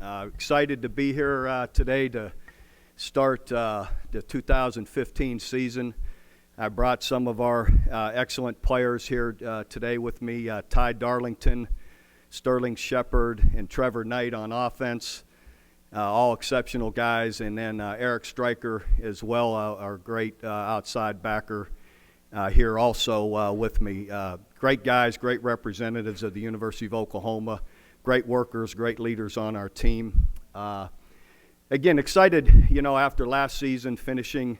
Excited to be here today to start the 2015 season. I brought some of our excellent players here today with me, Ty Darlington, Sterling Shepard, and Trevor Knight on offense. All exceptional guys, and then Eric Stryker as well, our great outside backer here also with me. Great guys, great representatives of the University of Oklahoma, great workers, great leaders on our team. Again, excited, after last season finishing,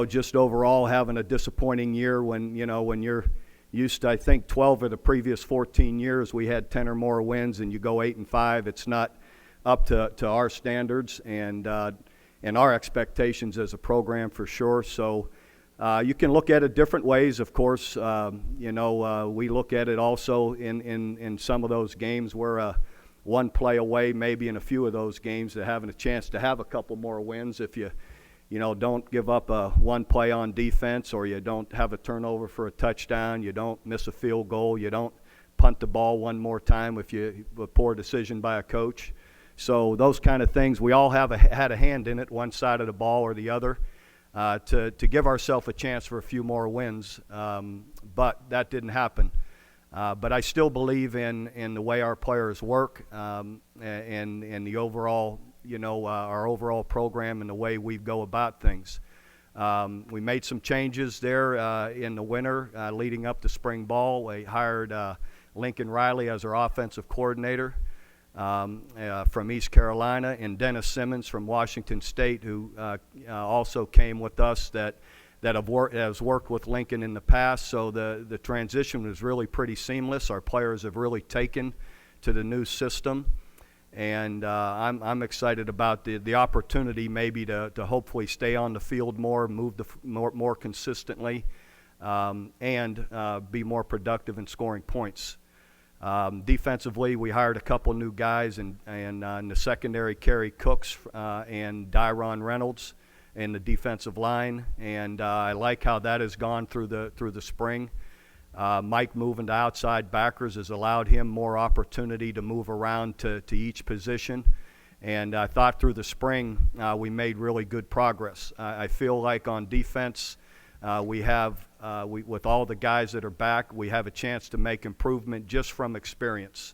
just overall having a disappointing year when you're used to, I think, 12 of the previous 14 years we had 10 or more wins, and you go 8-5. It's not up to our standards and our expectations as a program for sure. So you can look at it different ways, of course. We look at it also in some of those games where one play away, maybe in a few of those games, to having a chance to have a couple more wins if you don't give up one play on defense, or you don't have a turnover for a touchdown, you don't miss a field goal, you don't punt the ball one more time if you a poor decision by a coach. So those kind of things, we all had a hand in it, one side of the ball or the other, to give ourselves a chance for a few more wins. But that didn't happen. But I still believe in the way our players work and the overall, our overall program and the way we go about things. We made some changes there in the winter leading up to spring ball. We hired Lincoln Riley as our offensive coordinator from East Carolina, and Dennis Simmons from Washington State, who also came with us that has worked with Lincoln in the past. So the transition was really pretty seamless. Our players have really taken to the new system, and I'm excited about the opportunity maybe to hopefully stay on the field more, move more consistently, and be more productive in scoring points. Defensively, we hired a couple new guys, and in the secondary, Kerry Cooks and Dyron Reynolds in the defensive line, and I like how that has gone through the spring. Mike moving to outside backers has allowed him more opportunity to move around to each position, and I thought through the spring we made really good progress. I feel like on defense we with all the guys that are back, we have a chance to make improvement just from experience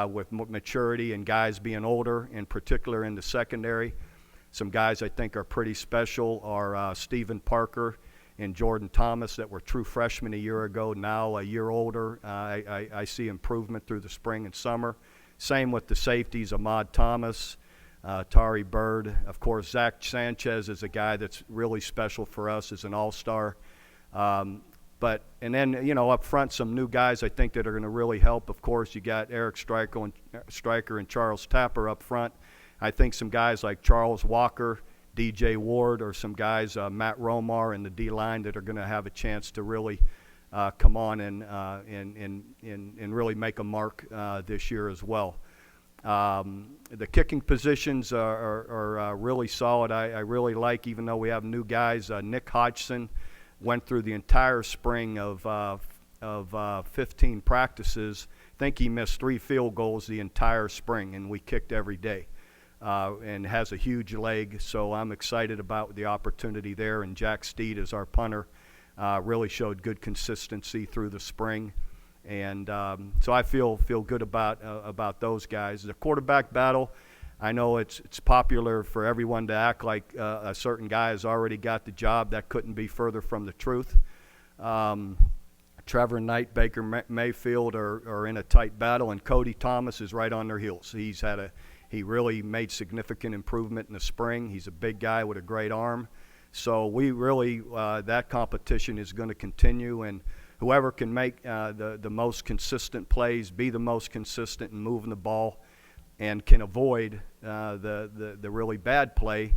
with maturity and guys being older, in particular in the secondary. Some guys I think are pretty special are Stephen Parker and Jordan Thomas that were true freshmen a year ago, now a year older. I see improvement through the spring and summer. Same with the safeties, Ahmad Thomas, Tari Bird. Of course, Zach Sanchez is a guy that's really special for us as an all-star. And then, up front, some new guys I think that are going to really help. Of course, you got Eric Stryker and Charles Tapper up front. I think some guys like Charles Walker, DJ Ward, or some guys, Matt Romar in the D-line, that are going to have a chance to really come on and really make a mark this year as well. The kicking positions are really solid. I really like, even though we have new guys, Nick Hodgson went through the entire spring of 15 practices. I think he missed 3 field goals the entire spring, and we kicked every day. And has a huge leg, so I'm excited about the opportunity there. And Jack Steed, as our punter, really showed good consistency through the spring, and so I feel good about those guys. The quarterback battle, I know it's popular for everyone to act like a certain guy has already got the job. That couldn't be further from the truth. Trevor Knight, Baker Mayfield are in a tight battle, and Cody Thomas is right on their heels. He really made significant improvement in the spring. He's a big guy with a great arm. So we really, that competition is going to continue, and whoever can make the most consistent plays, be the most consistent in moving the ball, and can avoid the really bad play,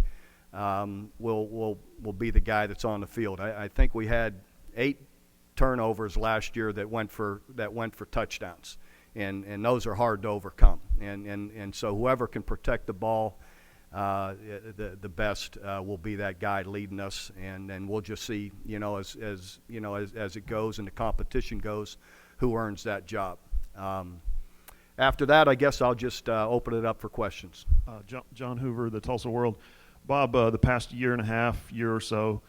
will be the guy that's on the field. I think we had 8 turnovers last year that went for touchdowns. And those are hard to overcome. And so whoever can protect the ball the best will be that guy leading us. And we'll just see, as it goes and the competition goes, who earns that job. after that, I guess I'll just open it up for questions. John Hoover, the Tulsa World. Bob, the past year or so,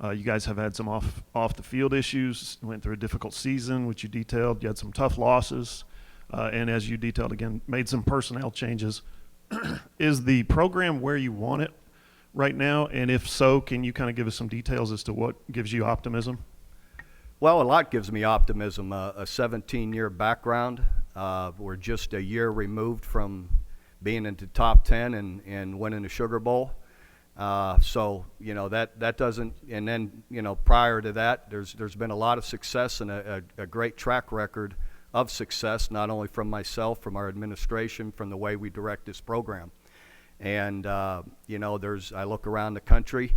you guys have had some off the field issues, went through a difficult season, which you detailed. You had some tough losses, and as you detailed again, made some personnel changes. Is the program where you want it right now? And if so, can you kind of give us some details as to what gives you optimism? Well, a lot gives me optimism. A 17-year background. We're just a year removed from being into top 10 and winning the Sugar Bowl. So, you know, that doesn't, and then, you know, prior to that, there's been a lot of success and a great track record of success, not only from myself, from our administration, from the way we direct this program. And, you know, I look around the country,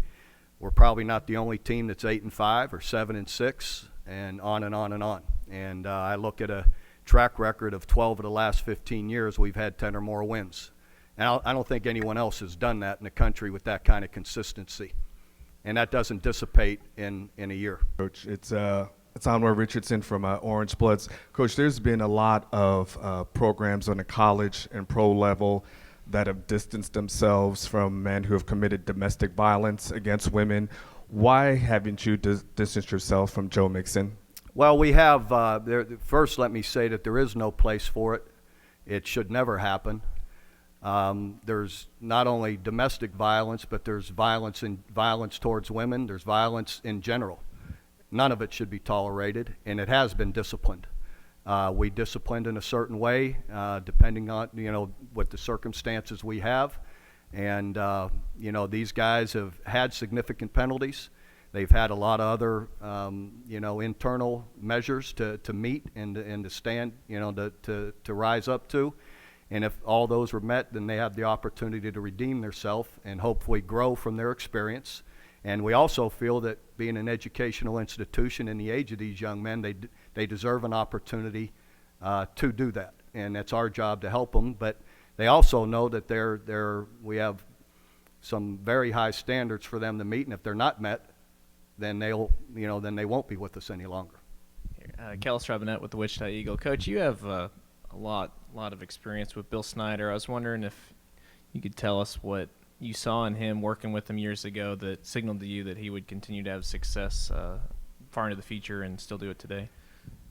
we're probably not the only team that's 8-5 or 7-6, and on and on and on. And I look at a track record of 12 of the last 15 years, we've had 10 or more wins. And I don't think anyone else has done that in the country with that kind of consistency. And that doesn't dissipate in a year. Coach, it's Anwar Richardson from Orange Bloods. Coach, there's been a lot of programs on the college and pro level that have distanced themselves from men who have committed domestic violence against women. Why haven't you distanced yourself from Joe Mixon? Well, we have, first let me say that there is no place for it. It should never happen. There's not only domestic violence, but there's violence towards women. There's violence in general. None of it should be tolerated, and it has been disciplined. We disciplined in a certain way, depending on, you know, what the circumstances we have. And, you know, these guys have had significant penalties. They've had a lot of other, you know, internal measures to meet and to stand, you know, to rise up to. And if all those were met, then they have the opportunity to redeem themselves and hopefully grow from their experience. And we also feel that being an educational institution in the age of these young men, they deserve an opportunity to do that. And it's our job to help them. But they also know that we have some very high standards for them to meet. And if they're not met, then they won't be with us any longer. Kellis Robinette with the Wichita Eagle. Coach, you have a lot of experience with Bill Snyder. I was wondering if you could tell us what you saw in him working with him years ago that signaled to you that he would continue to have success far into the future and still do it today.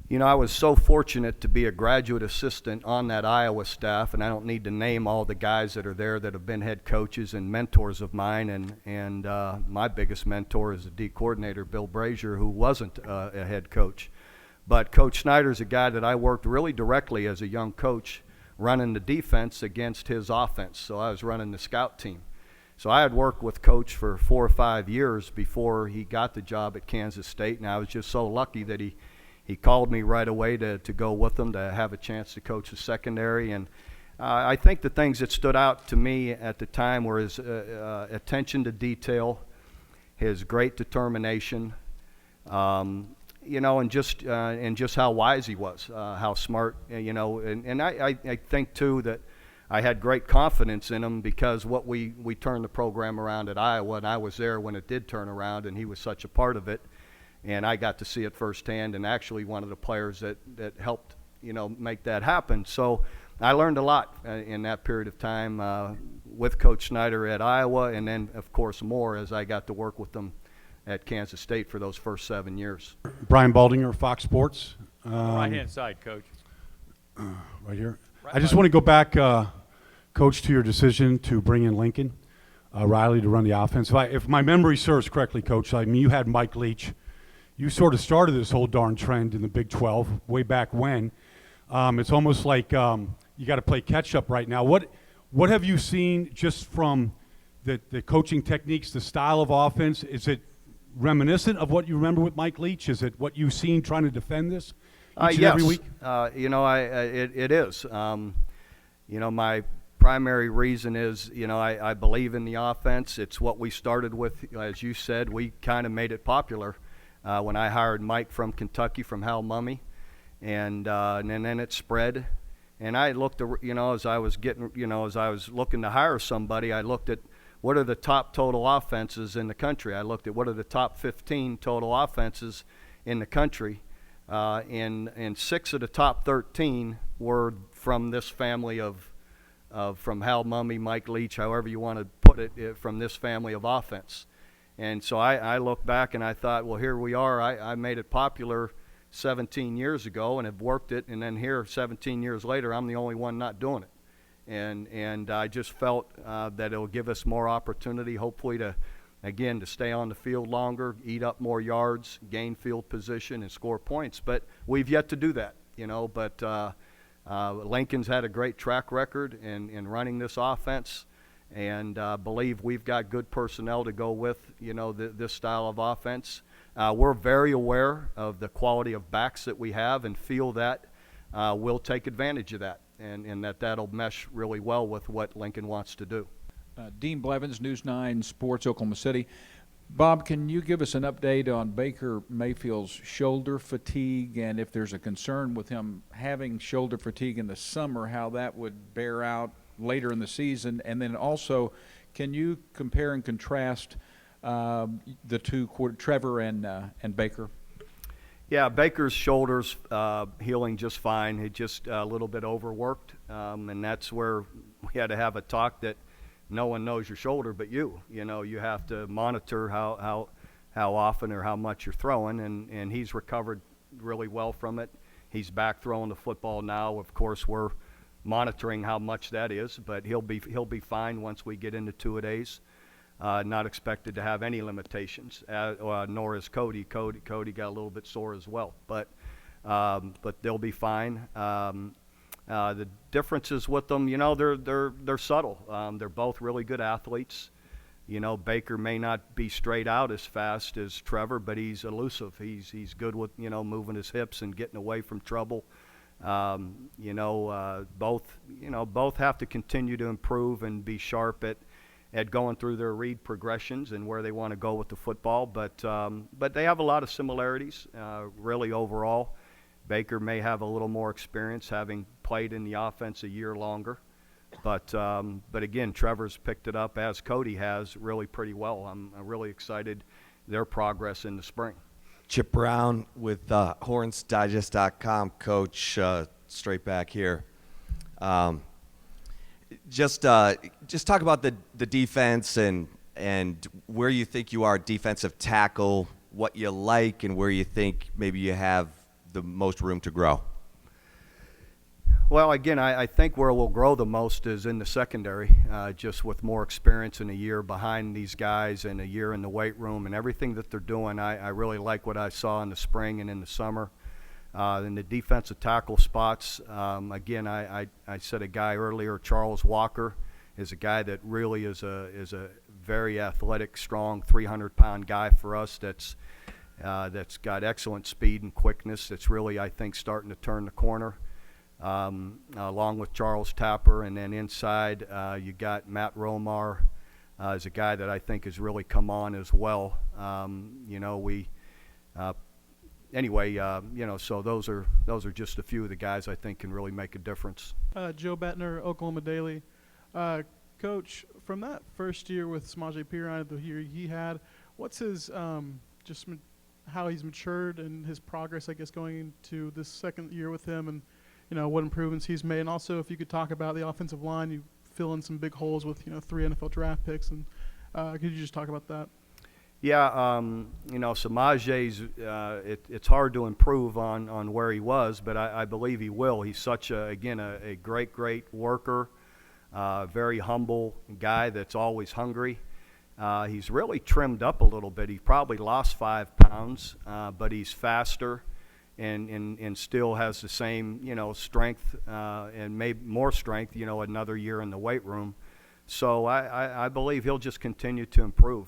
You know, I was so fortunate to be a graduate assistant on that Iowa staff, and I don't need to name all the guys that are there that have been head coaches and mentors of mine, and my biggest mentor is the D coordinator, Bill Brazier, who wasn't a head coach. But Coach Snyder's a guy that I worked really directly as a young coach running the defense against his offense. So I was running the scout team. So I had worked with Coach for 4 or 5 years before he got the job at Kansas State, and I was just so lucky that he called me right away to go with him to have a chance to coach the secondary. And I think the things that stood out to me at the time were his attention to detail, his great determination, you know, and just how wise he was, how smart, you know. And I think, too, that I had great confidence in him because what we turned the program around at Iowa, and I was there when it did turn around, and he was such a part of it. And I got to see it firsthand, and actually one of the players that helped, you know, make that happen. So I learned a lot in that period of time with Coach Snyder at Iowa, and then, of course, more as I got to work with them at Kansas State for those first 7 years. Brian Baldinger, Fox Sports. Right-hand side, Coach. Right here. I just want to go back, Coach, to your decision to bring in Lincoln Riley to run the offense. If my memory serves correctly, Coach, I mean, you had Mike Leach. You sort of started this whole darn trend in the Big 12 way back when. It's almost like you got to play catch-up right now. What have you seen just from the coaching techniques, the style of offense? Is it reminiscent of what you remember with Mike Leach? Is it what you've seen trying to defend this each and every week? You know, it is. You know, my primary reason is, you know, I believe in the offense. It's what we started with. As you said, we kind of made it popular when I hired Mike from Kentucky, from Hal Mumme, and then it spread. And I looked, you know, as I was looking to hire somebody, I looked at what are the top total offenses in the country. I looked at what are the top 15 total offenses in the country and 6 of the top 13 were from this family from Hal Mumme, Mike Leach, however you want to put it, from this family of offense. And so I look back and I thought, well, here we are. I made it popular 17 years ago and have worked it, and then here 17 years later, I'm the only one not doing it. And I just felt that it'll give us more opportunity, hopefully, to stay on the field longer, eat up more yards, gain field position, and score points. But we've yet to do that, But Lincoln's had a great track record in running this offense, and believe we've got good personnel to go with, this style of offense. We're very aware of the quality of backs that we have and feel that we'll take advantage of that, and that'll mesh really well with what Lincoln wants to do. Dean Blevins, News 9 Sports, Oklahoma City. Bob, can you give us an update on Baker Mayfield's shoulder fatigue, and if there's a concern with him having shoulder fatigue in the summer, how that would bear out later in the season? And then also, can you compare and contrast the two, Trevor and Baker? Yeah, Baker's shoulder's healing just fine. He just a little bit overworked, and that's where we had to have a talk that no one knows your shoulder but you. You have to monitor how often or how much you're throwing, and he's recovered really well from it. He's back throwing the football now. Of course, we're monitoring how much that is, but he'll be fine once we get into two-a-days. Not expected to have any limitations, nor is Cody. Cody got a little bit sore as well, but they'll be fine. The differences with them, they're subtle. They're both really good athletes. Baker may not be straight out as fast as Trevor, but he's elusive. He's good with moving his hips and getting away from trouble. Both have to continue to improve and be sharp at going through their read progressions and where they want to go with the football. But they have a lot of similarities, really overall. Baker may have a little more experience, having played in the offense a year longer. But again, Trevor's picked it up, as Cody has, really pretty well. I'm really excited their progress in the spring. Chip Brown with HornsDigest.com, Coach, straight back here. Just talk about the defense and where you think you are defensive tackle, what you like, and where you think maybe you have the most room to grow. Well, again, I think where we'll grow the most is in the secondary, just with more experience in a year behind these guys and a year in the weight room and everything that they're doing. I really like what I saw in the spring and in the summer. In the defensive tackle spots, again, I said a guy earlier, Charles Walker, is a guy that really is a very athletic, strong, 300-pound guy for us that's got excellent speed and quickness. That's really, I think, starting to turn the corner. Along with Charles Tapper, and then inside you got Matt Romar, is a guy that I think has really come on as well. So those are just a few of the guys I think can really make a difference. Joe Bettner, Oklahoma Daily. Coach, from that first year with Samaje Perine, the year he had, what's his how he's matured and his progress, I guess, going into this second year with him, and what improvements he's made, and also if you could talk about the offensive line, you fill in some big holes with 3 NFL draft picks, and could you just talk about that? Yeah, Samaje's it's hard to improve on where he was, but I believe he will. He's such a great worker, very humble guy that's always hungry. He's really trimmed up a little bit. He probably lost 5 pounds, but he's faster and still has the same strength and maybe more strength. Another year in the weight room, so I believe he'll just continue to improve.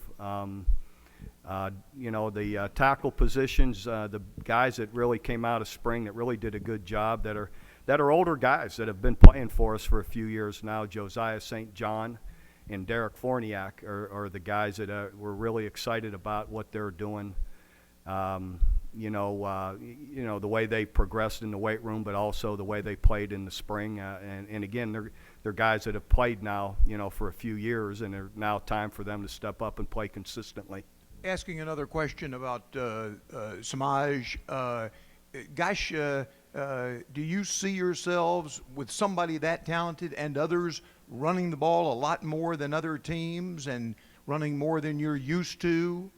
The tackle positions, the guys that really came out of spring that really did a good job, that are older guys that have been playing for us for a few years now. Josiah St. John and Derek Forniak are the guys that we're really excited about what they're doing. The way they progressed in the weight room, but also the way they played in the spring. And again, they're guys that have played now, for a few years, and it's now time for them to step up and play consistently. Asking another question about Samaj. Gosh, do you see yourselves with somebody that talented and others running the ball a lot more than other teams and running more than you're used to?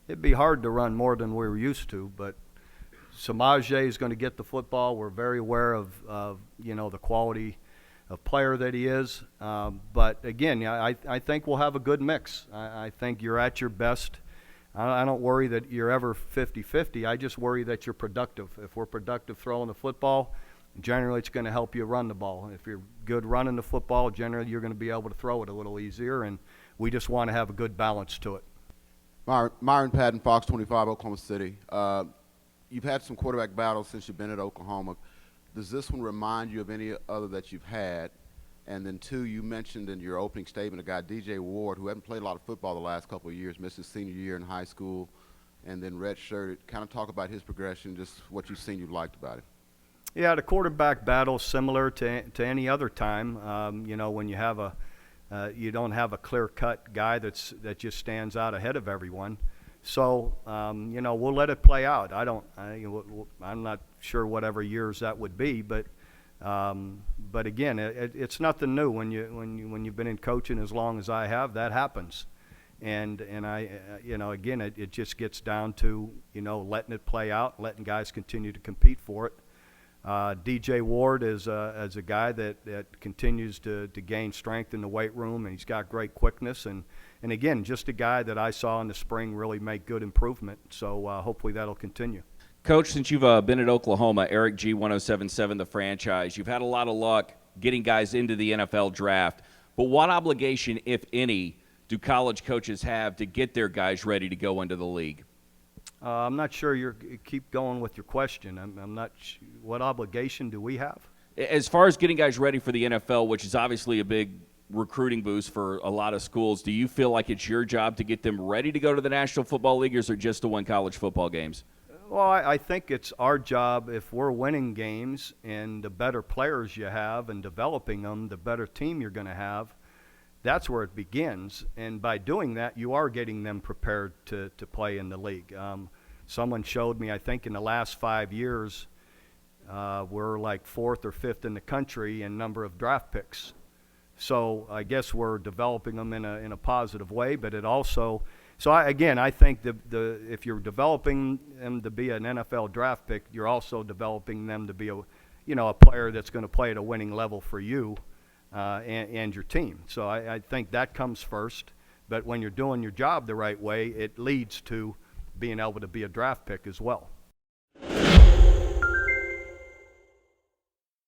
It'd be hard to run more than we're used to, but Samaje is going to get the football. We're very aware of the quality of player that he is. But again, I think we'll have a good mix. I think you're at your best. I don't worry that you're ever 50-50. I just worry that you're productive. If we're productive throwing the football, generally it's going to help you run the ball. If you're good running the football, generally you're going to be able to throw it a little easier, and we just want to have a good balance to it. Myron Patton, Fox 25, Oklahoma City. You've had some quarterback battles since you've been at Oklahoma. Does this one remind you of any other that you've had? And then, two, you mentioned in your opening statement a guy, DJ Ward, who hadn't played a lot of football the last couple of years, missed his senior year in high school, and then redshirted. Kind of talk about his progression, just what you've seen you liked about it. Yeah, the quarterback battle is similar to any other time. When you have you don't have a clear-cut guy that just stands out ahead of everyone. So we'll let it play out. I'm not sure whatever years that would be, but again, it's nothing new. When you've been in coaching as long as I have, that happens, and again, it just gets down to letting it play out, letting guys continue to compete for it. DJ Ward is a guy that continues to gain strength in the weight room, and he's got great quickness, and again, just a guy that I saw in the spring really make good improvement. So hopefully that'll continue. Coach, since you've been at Oklahoma, Eric G. 1077, the franchise, you've had a lot of luck getting guys into the NFL draft. But what obligation, if any, do college coaches have to get their guys ready to go into the league? I'm not sure you keep going with your question. I'm not what obligation do we have? As far as getting guys ready for the NFL, which is obviously a big recruiting boost for a lot of schools, do you feel like it's your job to get them ready to go to the National Football League, or is it just to win college football games? Well, I think it's our job, if we're winning games and the better players you have and developing them, the better team you're going to have. That's where it begins, and by doing that, you are getting them prepared to play in the league. Someone showed me, I think in the last 5 years, we're like 4th or 5th in the country in number of draft picks. So I guess we're developing them in a positive way, but it also – I think if you're developing them to be an NFL draft pick, you're also developing them to be a player that's going to play at a winning level for you. And your team. So I think that comes first. But when you're doing your job the right way, it leads to being able to be a draft pick as well.